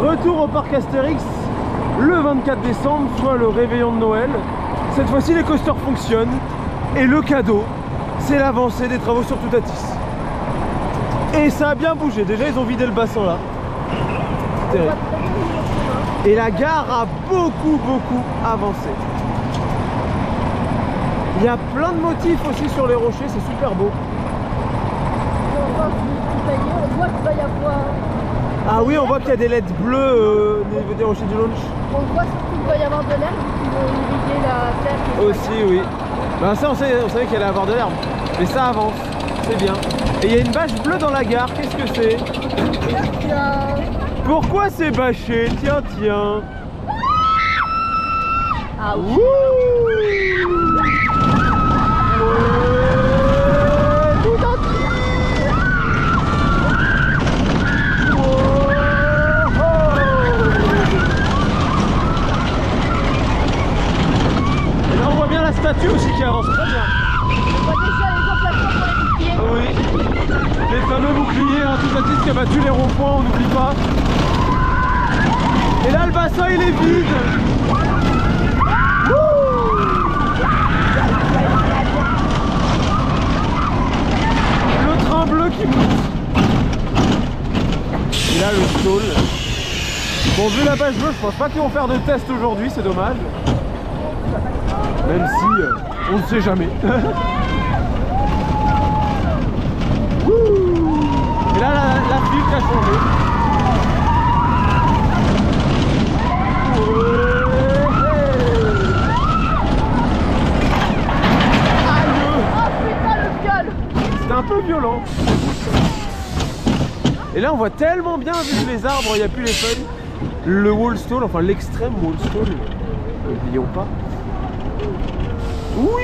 Retour au parc Astérix le 24 décembre, soit le réveillon de Noël. Cette fois-ci les coasters fonctionnent et le cadeau c'est l'avancée des travaux sur Toutatis. Et ça a bien bougé, déjà ils ont vidé le bassin là. Et la gare a beaucoup avancé. Il y a plein de motifs aussi sur les rochers, c'est super beau. On voit qu'il va y avoir... Ah oui, on voit qu'il y a des LED bleues au niveau des rochers du launch. On voit surtout qu'il va y avoir de l'herbe, qui vont irriguer la terre. Aussi, oui. Ben ça, on savait qu'il allait avoir de l'herbe. Mais ça avance, c'est bien. Et il y a une bâche bleue dans la gare, qu'est-ce que c'est? Pourquoi c'est bâché? Tiens, tiens. Ah oui. La statue aussi qui avance très bien. On voit déjà les emplacements pour les boucliers. Oui, les fameux boucliers, hein, Toutatis qui a battu les ronds-points, on n'oublie pas. Et là le bassin il est vide. Le train bleu qui monte. Et là le stall. Bon, vu la bâche bleue, je pense pas qu'ils vont faire de test aujourd'hui, c'est dommage. Même si on ne sait jamais. Et là la filtre a changé. Oh putain le viol! C'était un peu violent. Et là on voit tellement bien, vu que les arbres, il n'y a plus les feuilles, le wall stall, enfin l'extrême wall stall, n'oublions pas. Oui!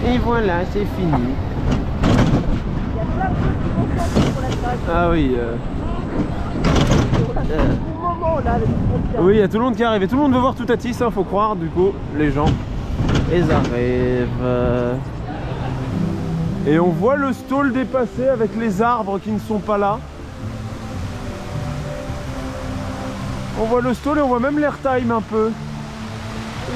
Et voilà, c'est fini. Il y a plein de choses qui vont changer pour la trace. Ah oui. Au moment là, Oui, il y a tout le monde qui arrive. Et tout le monde veut voir Toutatis, hein, faut croire, du coup, les gens. Ils arrivent. Et on voit le stall dépasser avec les arbres qui ne sont pas là. On voit le stall et on voit même l'airtime un peu. Oui,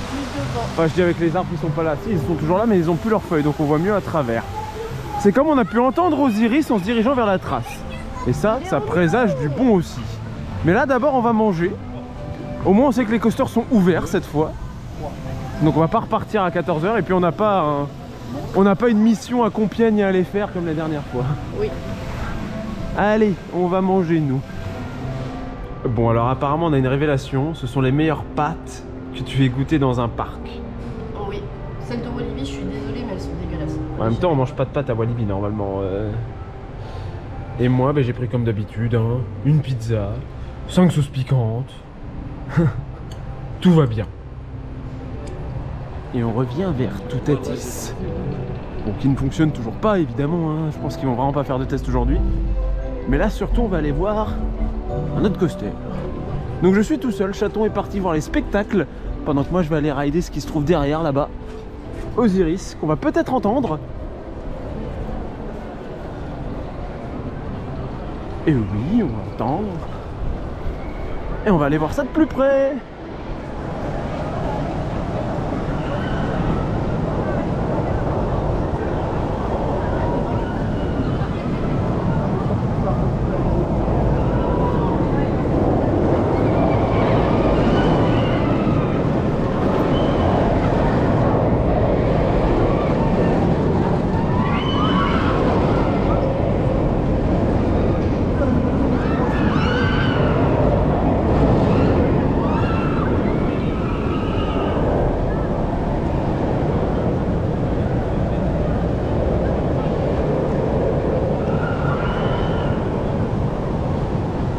plus devant. Enfin, je dis avec les arbres qui sont pas là. Si, ils sont toujours là, mais ils ont plus leurs feuilles, donc on voit mieux à travers. C'est comme on a pu entendre Osiris en se dirigeant vers la trace. Et ça présage du bon aussi. Mais là, d'abord, on va manger. Au moins, on sait que les coasters sont ouverts cette fois. Donc, on va pas repartir à 14 h. Et puis, on n'a pas une mission à Compiègne à aller faire comme la dernière fois. Oui. Allez, on va manger, nous. Bon, alors, apparemment, on a une révélation. Ce sont les meilleures pâtes que tu aies goûtées dans un parc. Oh oui. Celles de Walibi, je suis désolée, mais elles sont dégueulasses. En même temps, on mange pas de pâtes à Walibi normalement. Et moi, j'ai pris comme d'habitude, hein, une pizza, 5 sauces piquantes. Tout va bien. Et on revient vers Toutatis. Bon, qui ne fonctionne toujours pas évidemment. Hein. Je pense qu'ils vont vraiment pas faire de test aujourd'hui. Mais là, surtout, on va aller voir un autre coaster. Donc je suis tout seul. Chaton est parti voir les spectacles. Pendant que moi, je vais aller rider ce qui se trouve derrière là-bas. Osiris, qu'on va peut-être entendre. Et oui, on va entendre. Et on va aller voir ça de plus près.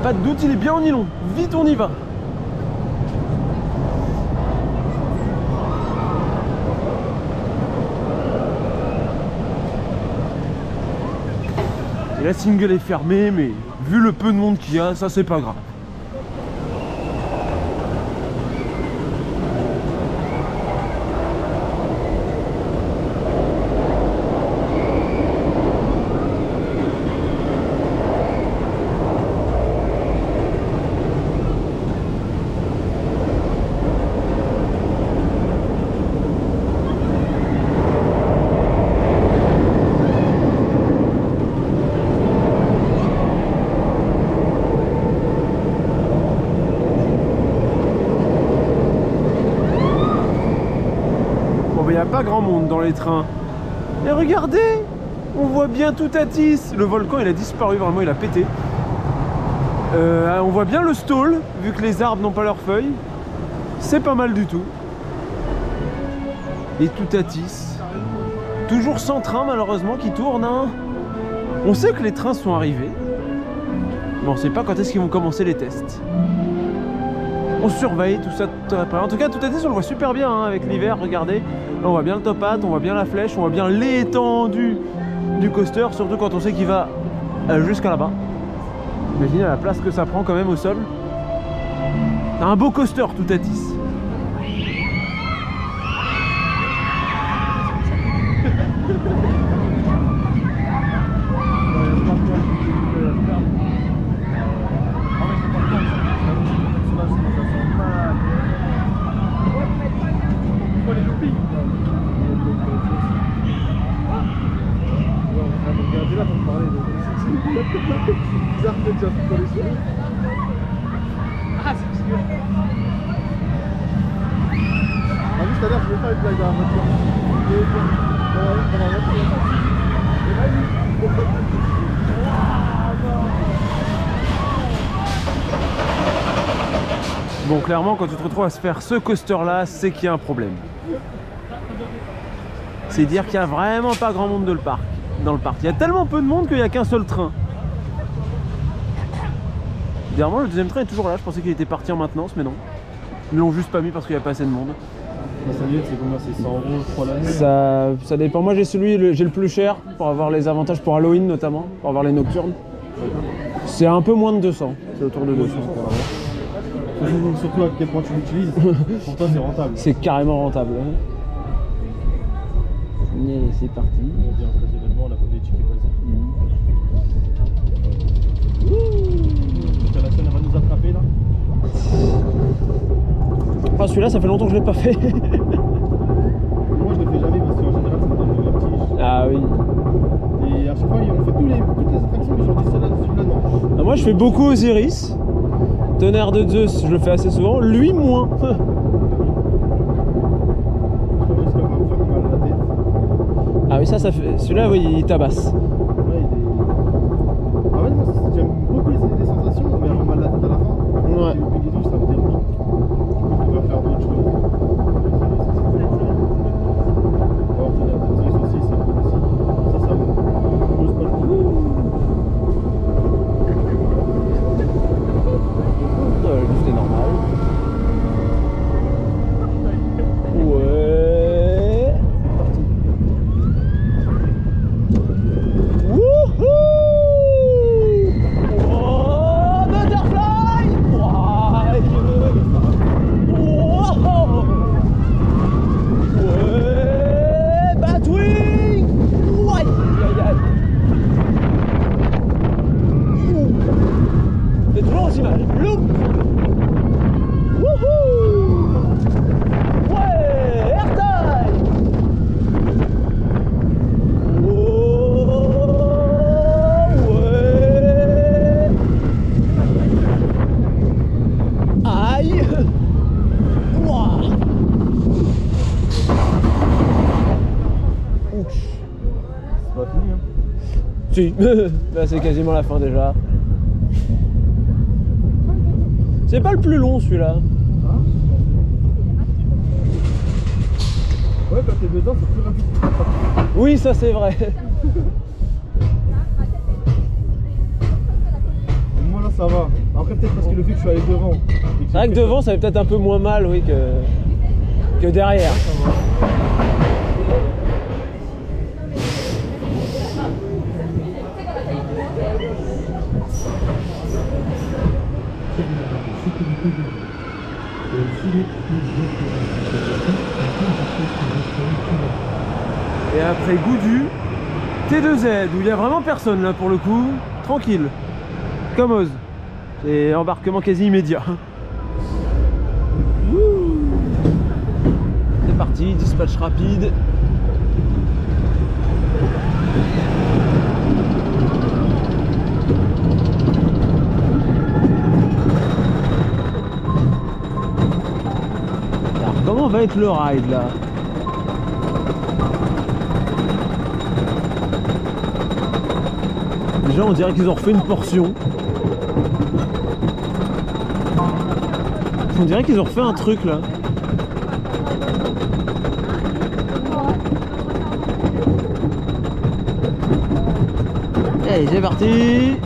Pas de doute, il est bien en nylon. Vite, on y va. Et la single est fermée, mais vu le peu de monde qu'il y a, ça c'est pas grave. pas grand monde dans les trains. Et regardez, on voit bien Toutatis. Le volcan, il a disparu, vraiment, il a pété. On voit bien le stôle, vu que les arbres n'ont pas leurs feuilles. C'est pas mal du tout. Et Toutatis. Toujours sans train, malheureusement, qui tourne. Hein. On sait que les trains sont arrivés. Mais on sait pas quand est-ce qu'ils vont commencer les tests. On surveille tout ça tout après. En tout cas, Toutatis, on le voit super bien hein, avec l'hiver, regardez. Là, on voit bien le top hat, on voit bien la flèche, on voit bien l'étendue du coaster, surtout quand on sait qu'il va jusqu'à là-bas. Imaginez la place que ça prend quand même au sol. C'est un beau coaster, Toutatis. Ah, c'est parce que... Ah oui, tout à l'heure, je vais faire une blague dans la voiture. Bon, clairement, quand tu te retrouves à se faire ce coaster-là, c'est qu'il y a un problème. C'est dire qu'il n'y a vraiment pas grand monde dans le parc. Il y a tellement peu de monde qu'il n'y a qu'un seul train. Dernièrement, le deuxième train est toujours là. Je pensais qu'il était parti en maintenance, mais non. Ils l'ont juste pas mis parce qu'il n'y a pas assez de monde. Ça vient, c'est combien? C'est 100 € je crois l'année? Ça dépend. Moi, j'ai le plus cher pour avoir les avantages pour Halloween notamment, pour avoir les nocturnes. C'est un peu moins de 200. C'est autour de 200. Surtout à quel point tu l'utilises. Pour toi, c'est rentable. C'est carrément rentable. C'est parti. On vient occasionnellement, on a pas les tickets, vas-y. La scène, elle va nous attraper là. Ah, celui-là, ça fait longtemps que je l'ai pas fait. Moi, je le fais jamais parce qu'en général, ça me donne le vertige. Ah oui. Et à chaque fois, on fait toutes les attractions, mais j'en dis celle-là, celui-là, non. Ah, moi, je fais beaucoup Osiris. Tonnerre de Zeus, je le fais assez souvent. Lui, moins. Ah oui, ça fait... Celui-là, oui, il tabasse. Ouais, ah ouais, moi, j'aime beaucoup les sensations, mais avoir mal la tête à la fin. Ouais. Et puis, du tout, ça me dérange. On va faire d'autres choses. Alors, Tonnerre de Zeus aussi, c'est cool aussi. Ça me pose pas le coup. C'était normal. Ouais. Wouhou! Oh, butterfly! Ouais. Wow. Ouais, Batwing! Ouais. C'est toujours aussi mal. Loop! Wouhou! Ouais! Airtime! Oh! Ouais! Aïe! Ouah! Ouf! C'est pas fini, hein. Si, là c'est quasiment la fin déjà. C'est pas le plus long celui-là. Hein? Ouais, quand t'es dedans, c'est plus rapide. Oui, ça c'est vrai. Moi là, ça va. Après, peut-être parce que le fait que je suis allé devant. C'est vrai que devant ça fait peut-être un peu moins mal, oui, que derrière. Et après Goudu, T2Z, où il n'y a vraiment personne là pour le coup, tranquille, comme Oz. C'est embarquement quasi immédiat. C'est parti, dispatch rapide. Alors comment va être le ride là? Déjà on dirait qu'ils ont refait une portion. On dirait qu'ils ont refait un truc là. Allez, c'est parti.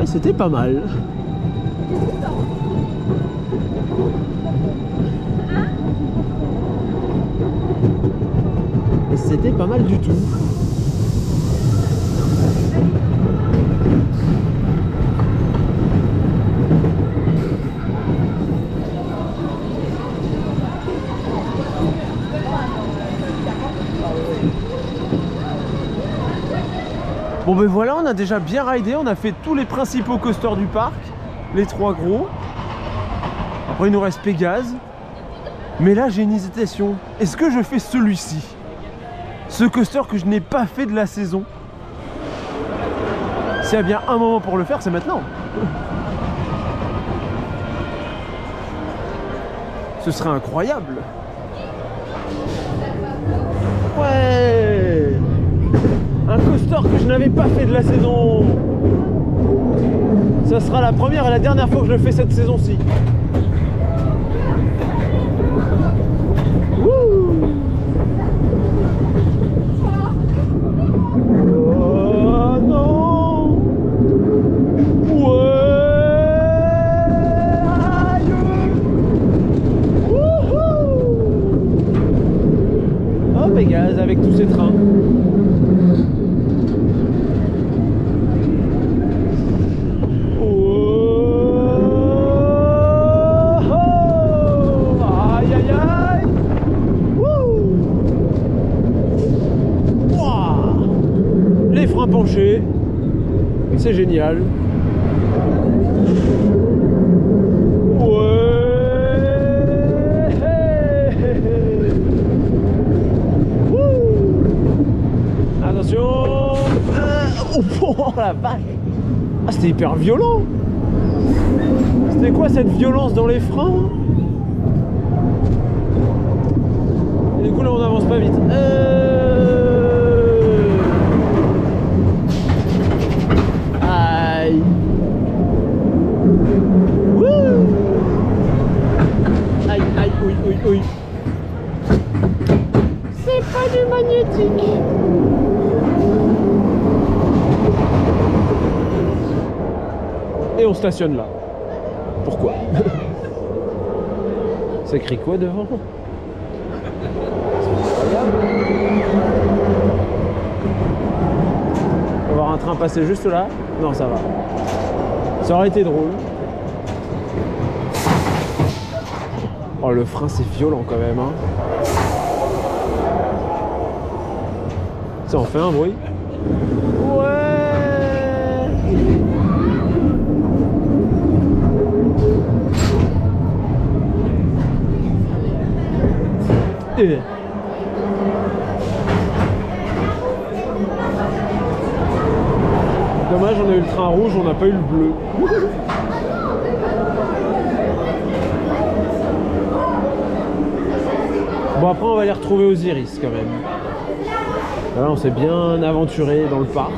C'était pas mal. Et c'était pas mal du tout. Bon ben voilà, on a déjà bien ridé, on a fait tous les principaux coasters du parc, les 3 gros. Après il nous reste Pégase. Mais là j'ai une hésitation. Est-ce que je fais celui-ci? Ce coaster que je n'ai pas fait de la saison. S'il y a bien un moment pour le faire, c'est maintenant. Ce serait incroyable. Ouais. Un coaster que je n'avais pas fait de la saison. Ça sera la première et la dernière fois que je le fais cette saison-ci. Oh non. Ouais. Aïe. Oh Pégase avec tous ces trains. Penché, c'est génial. Attention. Oh la vache. Ah, c'était hyper violent. C'était quoi cette violence dans les freins? Et du coup là on avance pas vite. Oui. C'est pas du magnétique. Et on stationne là. Pourquoi? Ça crie quoi devant? On va voir un train passer juste là. Non, ça va. Ça aurait été drôle. Oh, le frein c'est violent quand même hein. Ça en fait un bruit. Ouais. Et... dommage on a eu le train rouge, on n'a pas eu le bleu. Bon, après, on va les retrouver aux Iris quand même. Là, on s'est bien aventuré dans le parc.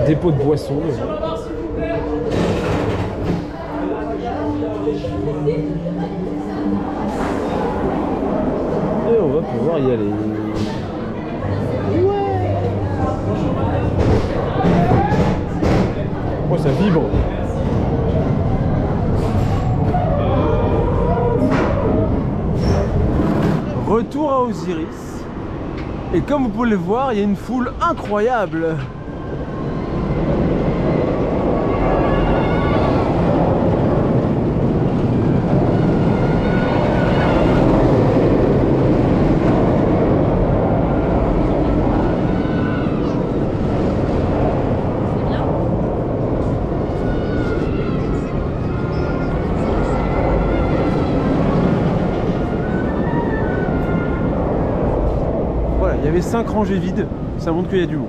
Dépôt de boissons. Et on va pouvoir y aller. Oh, ça vibre. Retour à Osiris. Et comme vous pouvez le voir, il y a une foule incroyable. Il y avait 5 rangées vides, ça montre qu'il y a du monde.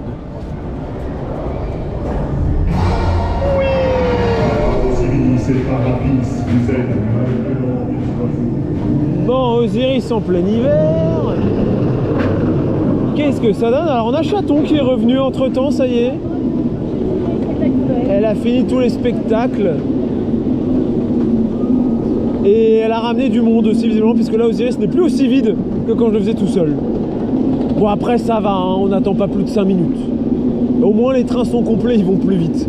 Bon, Osiris en plein hiver. Qu'est-ce que ça donne? Alors on a Chaton qui est revenu entre temps, ça y est. Elle a fini tous les spectacles. Et elle a ramené du monde aussi visiblement, puisque là Osiris n'est plus aussi vide que quand je le faisais tout seul. Bon après ça va, hein, on n'attend pas plus de 5 minutes. Au moins les trains sont complets, ils vont plus vite.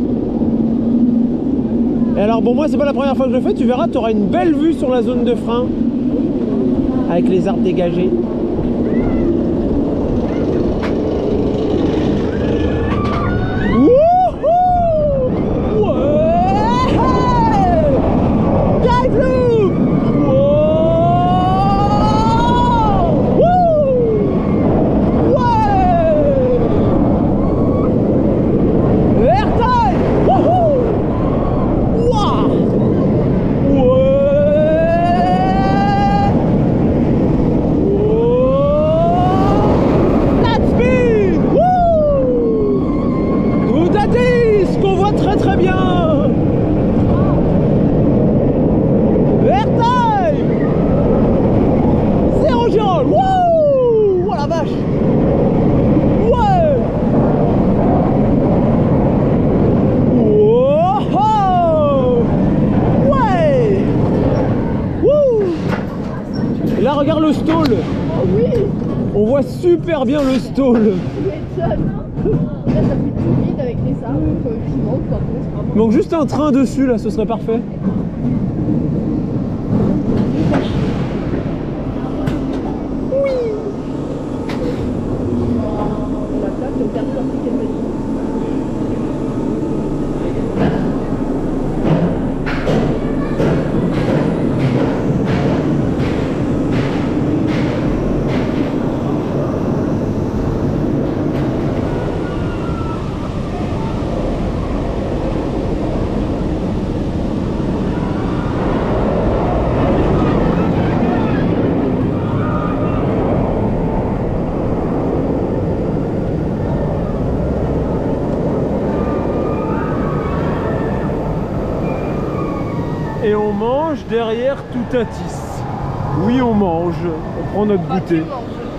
Et alors bon, moi c'est pas la première fois que je le fais, tu verras, tu auras une belle vue sur la zone de frein. Avec les arbres dégagés. Là, regarde le stall. Oh oui. On voit super bien le stall. Là, ça fait tout vide avec les arbres. Qui manquent, par contre. Il manque juste un train dessus, là, ce serait parfait. Oui. La plaque, le permis d'appliquer. Et on mange derrière Toutatis. Oui, on mange. On prend notre goûter.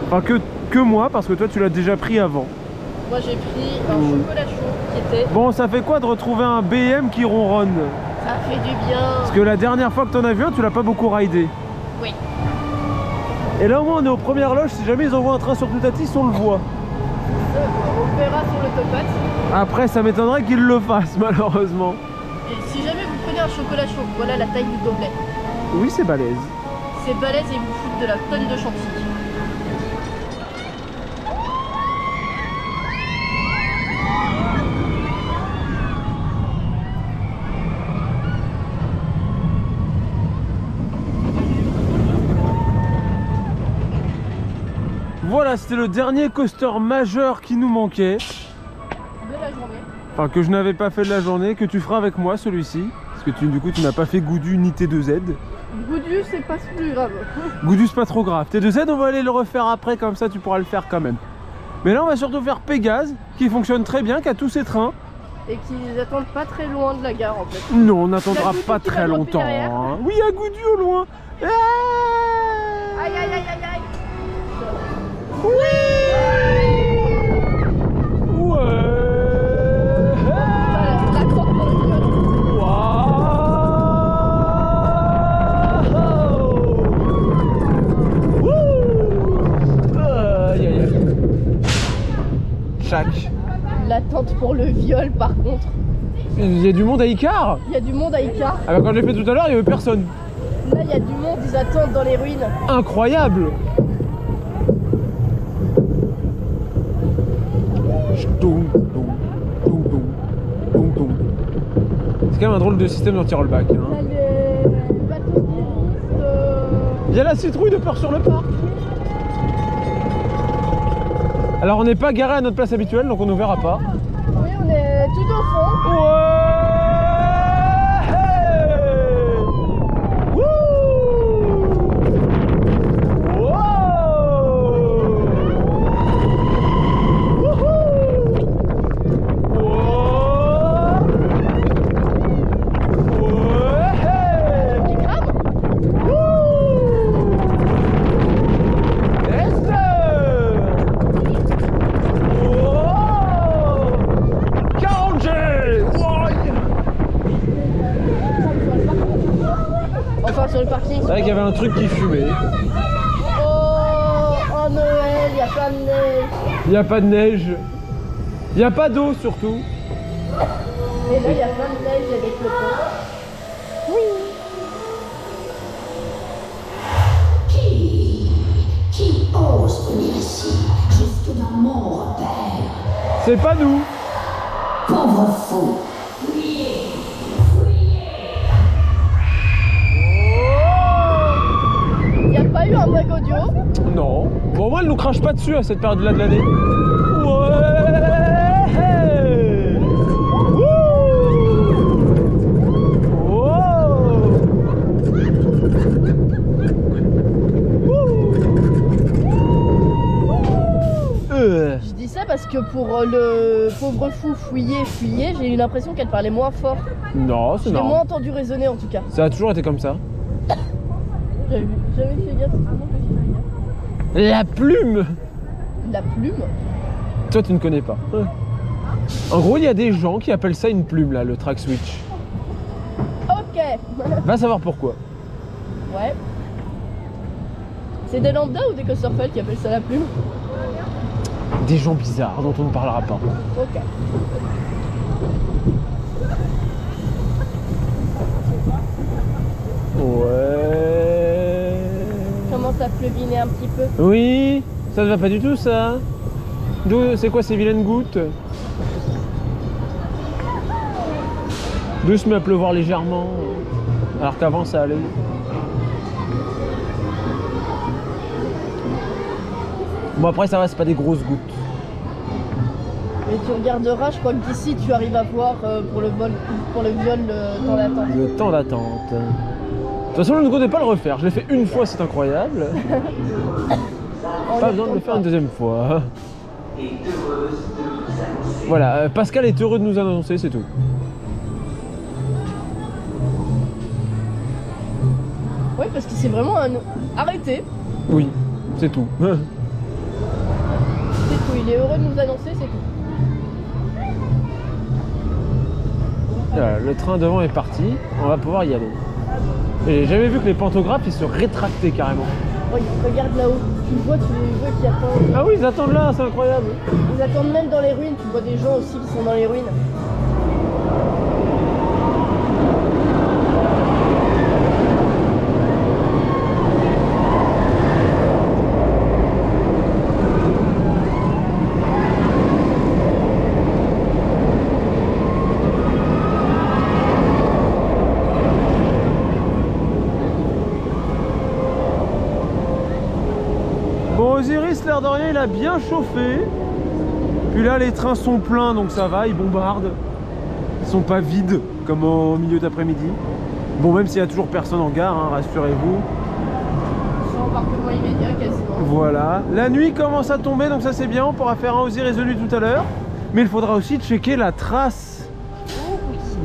Enfin, que moi, parce que toi, tu l'as déjà pris avant. Moi, j'ai pris un chocolat chaud qui était... Bon, ça fait quoi de retrouver un BM qui ronronne? Ça fait du bien. Parce que la dernière fois que t'en as vu un, tu l'as pas beaucoup ridé. Oui. Et là, au moins, on est aux premières loges. Si jamais ils envoient un train sur Toutatis, on le voit. On verra sur l'autopathe. Après, ça m'étonnerait qu'ils le fassent, malheureusement. Et si jamais vous prenez un chocolat chaud, voilà la taille du gobelet. Oui, c'est balèze. C'est balèze et vous foutent de la tonne de chantilly. Voilà, voilà, c'était le dernier coaster majeur qui nous manquait. De la journée. Enfin, que je n'avais pas fait de la journée, que tu feras avec moi celui-ci. Parce que du coup, tu n'as pas fait Goudu ni T2Z. Goudu, c'est pas plus grave. Goudu, c'est pas trop grave. T2Z, on va aller le refaire après, comme ça tu pourras le faire quand même. Mais là, on va surtout faire Pégase, qui fonctionne très bien, qui a tous ses trains. Et qu'ils attendent pas très loin de la gare en fait. Non, on n'attendra Goudu pas qui très va dropper longtemps. derrière. Hein. Oui, à Goudu au loin. Aïe aïe aïe aïe aïe. Ouais. La crotte pour le viol. Aïe, aïe, aïe. Chac. L'attente pour le viol par contre. Il y a du monde à Icar. Il y a du monde à Icar. Ah bah quand je l'ai fait tout à l'heure, il n'y avait personne. Là il y a du monde, ils attendent dans les ruines. Incroyable. C'est quand même un drôle de système d'anti-rollback. Hein. Là les bateaux d'Iris. Il y a la citrouille de peur sur le parc. Alors on n'est pas garé à notre place habituelle, donc on ne nous verra pas. Oui, on est tout au fond. Ouais. Wouh. Wow. Wouhou. Ouais. Qui crame. Enfin sur le parking. C'est vrai qu'il y avait un truc qui fumait. Oh, en Noël, il y a plein de neige. Il n'y a pas de neige. Il n'y a pas d'eau surtout. Et là il y a plein de neige avec le pont. Qui ose venir ici, jusque dans mon repère? C'est pas nous. Pauvre fou! Il n'y a pas eu un bug audio. Non. Bon, au moins, elle nous crache pas dessus à cette période-là de l'année. Ouais. Wouh. Wow. Je dis ça parce que pour le pauvre fou fouiller, j'ai eu l'impression qu'elle parlait moins fort. Non, Je c'est l'ai moins normal. entendu résonner en tout cas. Ça a toujours été comme ça. J'avais fait gaffe, c'est vraiment que j'ai fait gaffe. La plume. La plume. Toi, tu ne connais pas. En gros, il y a des gens qui appellent ça une plume, là, le track switch. Ok. Va savoir pourquoi. Ouais. C'est des lambda ou des coasterfell qui appellent ça la plume? Des gens bizarres dont on ne parlera pas. Ok. Ouais. Commence à pleuviner un petit peu. Oui, ça ne va pas du tout, ça. D'où, c'est quoi ces vilaines gouttes? D'où se met à pleuvoir légèrement, alors qu'avant ça allait. Bon après ça va, c'est pas des grosses gouttes. Mais tu regarderas, je crois que d'ici tu arrives à voir pour le viol le temps d'attente. Le temps d'attente. De toute façon, je ne comptais pas le refaire. Je l'ai fait une fois, c'est incroyable. On Pas y besoin de le retourne faire pas. une deuxième fois. Voilà, Pascal est heureux de nous annoncer, c'est tout. Oui, parce que c'est vraiment un... Arrêtez. Oui, c'est tout. C'est tout, il est heureux de nous annoncer, c'est tout. Voilà, le train devant est parti, on va pouvoir y aller. Et j'ai jamais vu que les pantographes ils se rétractaient carrément. Regarde là-haut, tu vois qui attendent. Ah oui, ils attendent là, c'est incroyable. Ils attendent même dans les ruines, tu vois des gens aussi qui sont dans les ruines. Bon, Osiris, là l'air de rien, il a bien chauffé. Puis là, les trains sont pleins, donc ça va, ils bombardent. Ils sont pas vides, comme au milieu d'après-midi. Bon, même s'il y a toujours personne en gare, hein, rassurez-vous. C'est embarquement immédiat quasiment. Voilà. La nuit commence à tomber, donc ça c'est bien. On pourra faire un Osiris de nuit tout à l'heure. Mais il faudra aussi checker la trace.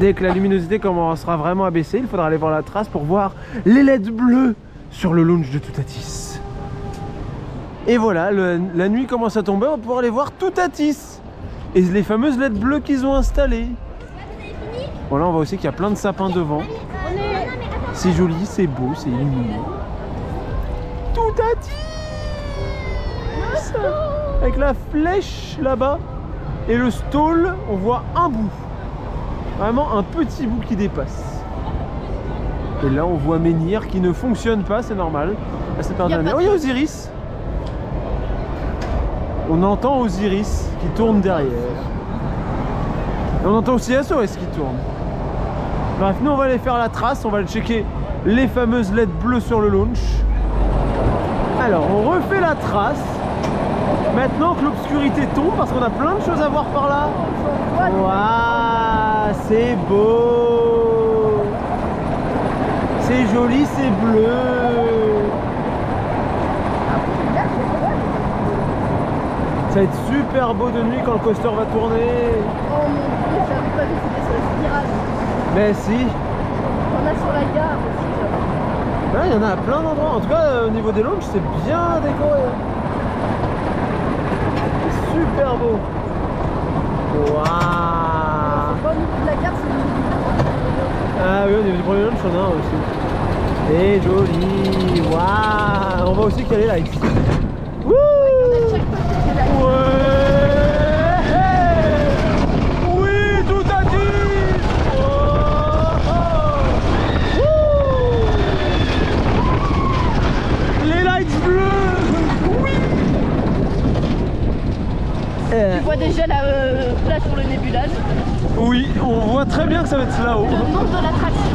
Dès que la luminosité commencera vraiment à baisser, il faudra aller voir la trace pour voir les LED bleus sur le launch de Toutatis. Et voilà, la nuit commence à tomber, on va pouvoir aller voir Toutatis et les fameuses LED bleues qu'ils ont installées. Voilà, on voit aussi qu'il y a plein de sapins devant. C'est joli, c'est beau, c'est illuminé. Toutatis avec la flèche là-bas et le stall, on voit un bout. Vraiment un petit bout qui dépasse. Et là, on voit Menhir qui ne fonctionne pas, c'est normal. Là, c'est pas dernier. Oh, il y a Osiris. On entend Osiris qui tourne derrière. Et on entend aussi SOS qui tourne. Bref, nous on va aller faire la trace, on va aller checker les fameuses LED bleues sur le launch. Alors, on refait la trace. Maintenant que l'obscurité tombe, parce qu'on a plein de choses à voir par là. Waouh, c'est beau. C'est joli, c'est bleu. Ça va être super beau de nuit quand le coaster va tourner. Oh mon dieu, j'avais pas vu que c'était sur la spirale. Mais si. On a sur la gare aussi. Ouais, il y en a à plein d'endroits. En tout cas, au niveau des launches, c'est bien décoré. C'est super beau. Waouh. C'est pas au niveau de la gare, c'est au niveau du... Ah oui, au niveau du premier launch, on en a un aussi. C'est joli. Waouh. On voit aussi qu'il y a les lights. Wouh. Oui, Toutatis. Les lights bleus. Oui. Tu vois déjà la place pour le nébulage. Oui, on voit très bien que ça va être là-haut. Le nom de l'attraction.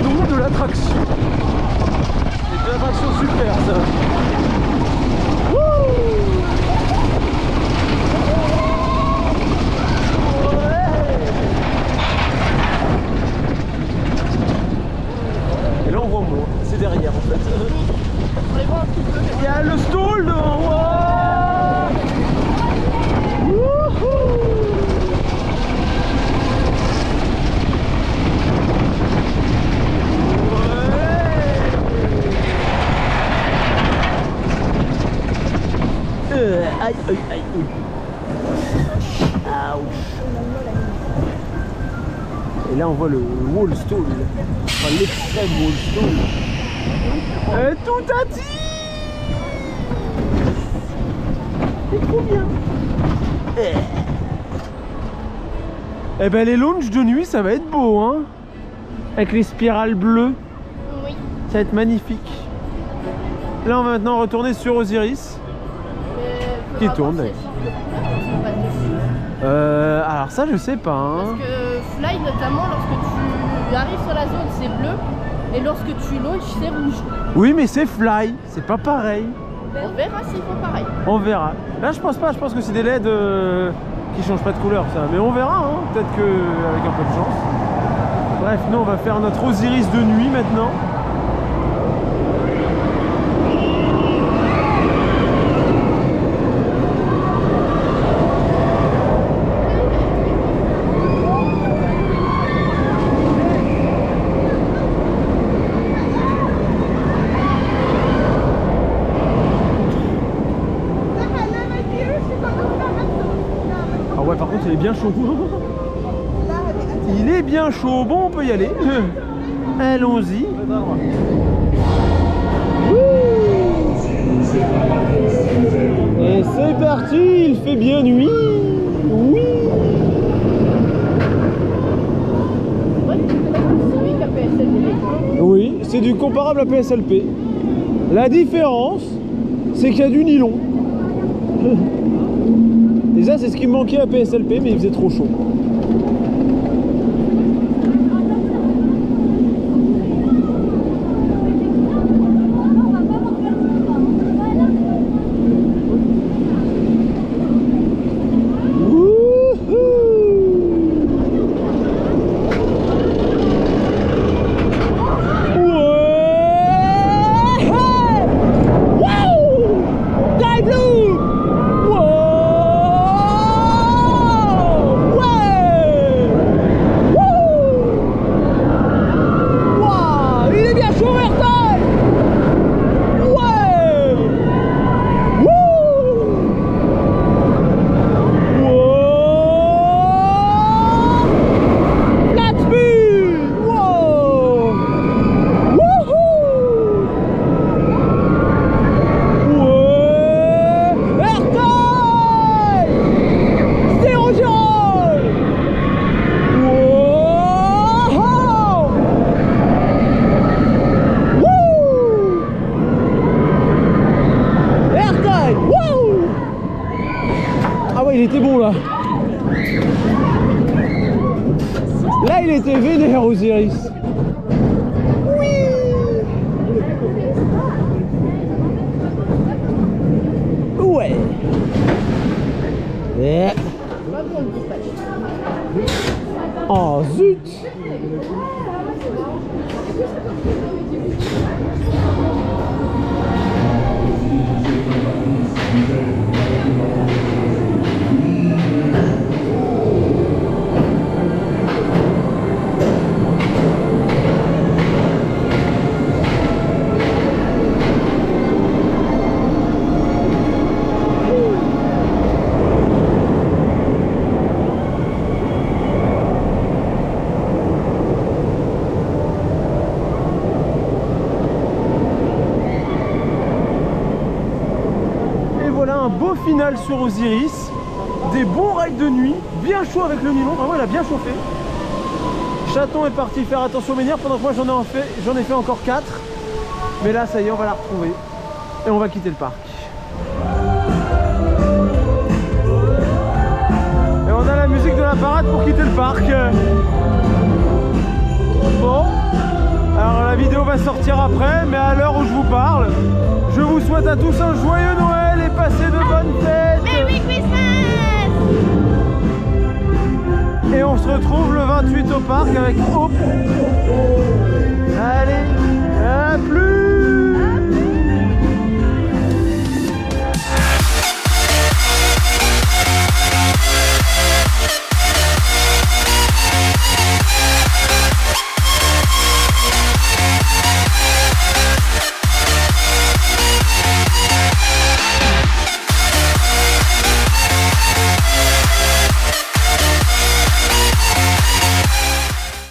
Le nom de l'attraction. C'est une attraction super ça. Et là on voit moins, c'est derrière en fait. On les voit un petit peu. Il y a le stall devant moi. Aïe, aïe, aïe, aïe. Et là on voit le wall stall, enfin l'extrême wall stall. Toutatis. C'est trop bien. Eh ben les launches de nuit ça va être beau hein. Avec les spirales bleues. Oui. Ça va être magnifique. Là on va maintenant retourner sur Osiris. Qui tourne d'ailleurs. Alors ça je sais pas hein. Parce que Fly notamment lorsque tu arrives sur la zone c'est bleu et lorsque tu launches c'est rouge. Oui mais c'est Fly, c'est pas pareil. On verra s'ils font pareil. On verra. Là je pense pas, je pense que c'est des LED qui changent pas de couleur ça. Mais on verra hein, peut-être qu'avec un peu de chance. Bref, nous on va faire notre Osiris de nuit maintenant. Par contre il est bien chaud. Il est bien chaud. Bon on peut y aller. Allons-y. Et c'est parti. Il fait bien nuit. Oui. Oui, c'est du comparable à PSLP. La différence, c'est qu'il y a du nylon. Et ça c'est ce qui me manquait à PSLP mais il faisait trop chaud. ouais, il était bon là. Là, il était vénère, Osiris. Oui. Ouais. Yeah. Oh zut. Un beau final sur Osiris, des bons rides de nuit, bien chaud avec le nylon, vraiment il a bien chauffé. Chaton est parti faire attention aux menhirs pendant que moi j'en ai fait encore 4. Mais là ça y est, on va la retrouver et on va quitter le parc. Et on a la musique de la parade pour quitter le parc. Bon, alors la vidéo va sortir après, mais à l'heure où je vous parle, je vous souhaite à tous un joyeux Noël et passez de bonnes fêtes. Merry Christmas. Et on se retrouve le 28 au parc avec Hope. Allez.